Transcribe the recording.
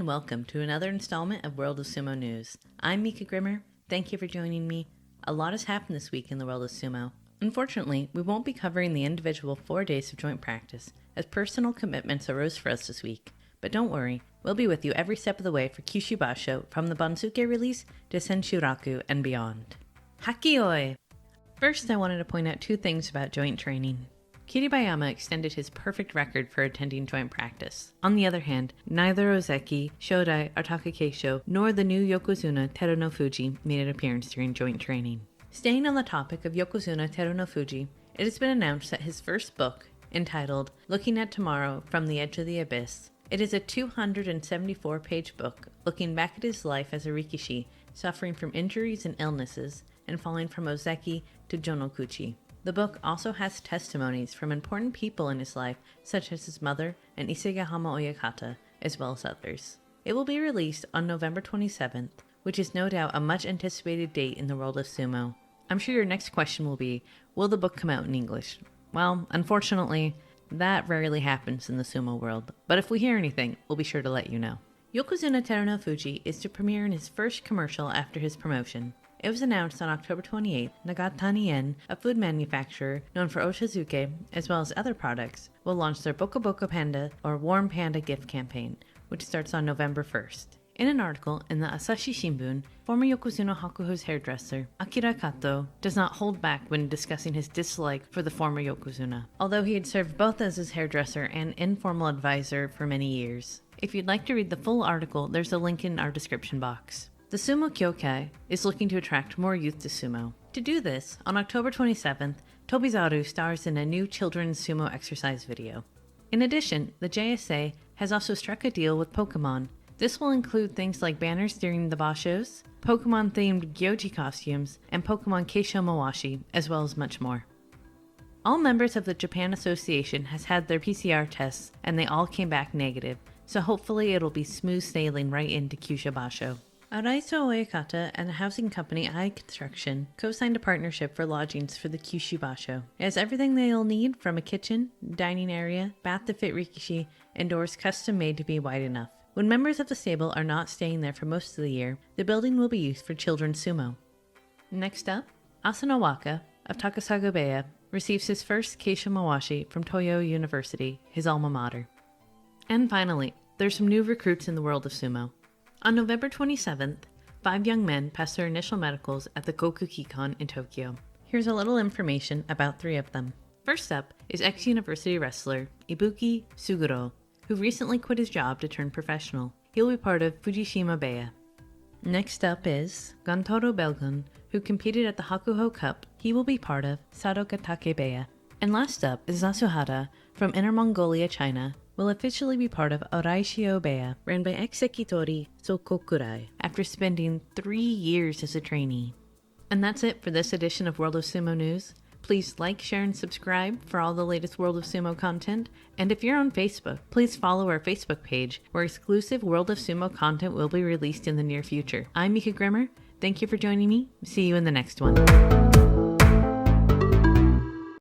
and welcome to another installment of World of Sumo News. I'm Mika Grimmer. Thank you for joining me. A lot has happened this week in the world of sumo. Unfortunately, we won't be covering the individual 4 days of joint practice, as personal commitments arose for us this week. But don't worry, we'll be with you every step of the way for Kyushu Basho, from the Bansuke release to Senshuraku and beyond. Hakuho! First, I wanted to point out 2 things about joint training. Kiribayama extended his perfect record for attending joint practice. On the other hand, neither Ozeki, Shodai, Artaka Kesho, nor the new Yokozuna Terunofuji made an appearance during joint training. Staying on the topic of Yokozuna Terunofuji, it has been announced that his first book, entitled Looking at Tomorrow from the Edge of the Abyss, it is a 274-page book looking back at his life as a rikishi, suffering from injuries and illnesses, and falling from Ozeki to Jonokuchi. The book also has testimonies from important people in his life, such as his mother and Isegahama Oyakata, as well as others. It will be released on November 27th, which is no doubt a much-anticipated date in the world of sumo. I'm sure your next question will be, will the book come out in English? Well, unfortunately, that rarely happens in the sumo world, but if we hear anything, we'll be sure to let you know. Yokozuna Terunofuji is to premiere in his first commercial after his promotion. It was announced on October 28th, Nagatani-en, a food manufacturer known for oshizuke, as well as other products, will launch their Boko Boko Panda, or Warm Panda gift campaign, which starts on November 1st. In an article in the Asahi Shimbun, former Yokozuna Hakuho's hairdresser, Akira Kato, does not hold back when discussing his dislike for the former Yokozuna, although he had served both as his hairdresser and informal advisor for many years. If you'd like to read the full article, there's a link in our description box. The Sumo Kyokai is looking to attract more youth to sumo. To do this, on October 27th, Tobizaru stars in a new children's sumo exercise video. In addition, the JSA has also struck a deal with Pokemon. This will include things like banners during the bashos, Pokemon-themed Gyoji costumes, and Pokemon Kesho mawashi, as well as much more. All members of the Japan Association has had their PCR tests, and they all came back negative, so hopefully it'll be smooth sailing right into Kyushu Basho. Araiso Oyakata and the housing company I Construction co-signed a partnership for lodgings for the Kyushu Basho. It has everything they'll need, from a kitchen, dining area, bath to fit rikishi, and doors custom made to be wide enough. When members of the stable are not staying there for most of the year, the building will be used for children's sumo. Next up, Asanowaka of Takasagobeya receives his first kesho mawashi from Toyo University, his alma mater. And finally, there's some new recruits in the world of sumo. On November 27th, 5 young men passed their initial medicals at the Gokukikon in Tokyo. Here's a little information about 3 of them. First up is ex-university wrestler Ibuki Suguro, who recently quit his job to turn professional. He'll be part of Fujishima Beya. Next up is Gantoro Belgun, who competed at the Hakuho Cup. He will be part of Sadogatake Beya. And last up is Zasuhara from Inner Mongolia, China, will officially be part of Araiso Beya, ran by ex-sekitori Sokokurai, after spending 3 years as a trainee. And that's it for this edition of World of Sumo News. Please like, share, and subscribe for all the latest World of Sumo content. And if you're on Facebook, please follow our Facebook page, where exclusive World of Sumo content will be released in the near future. I'm Mika Grimmer. Thank you for joining me. See you in the next one.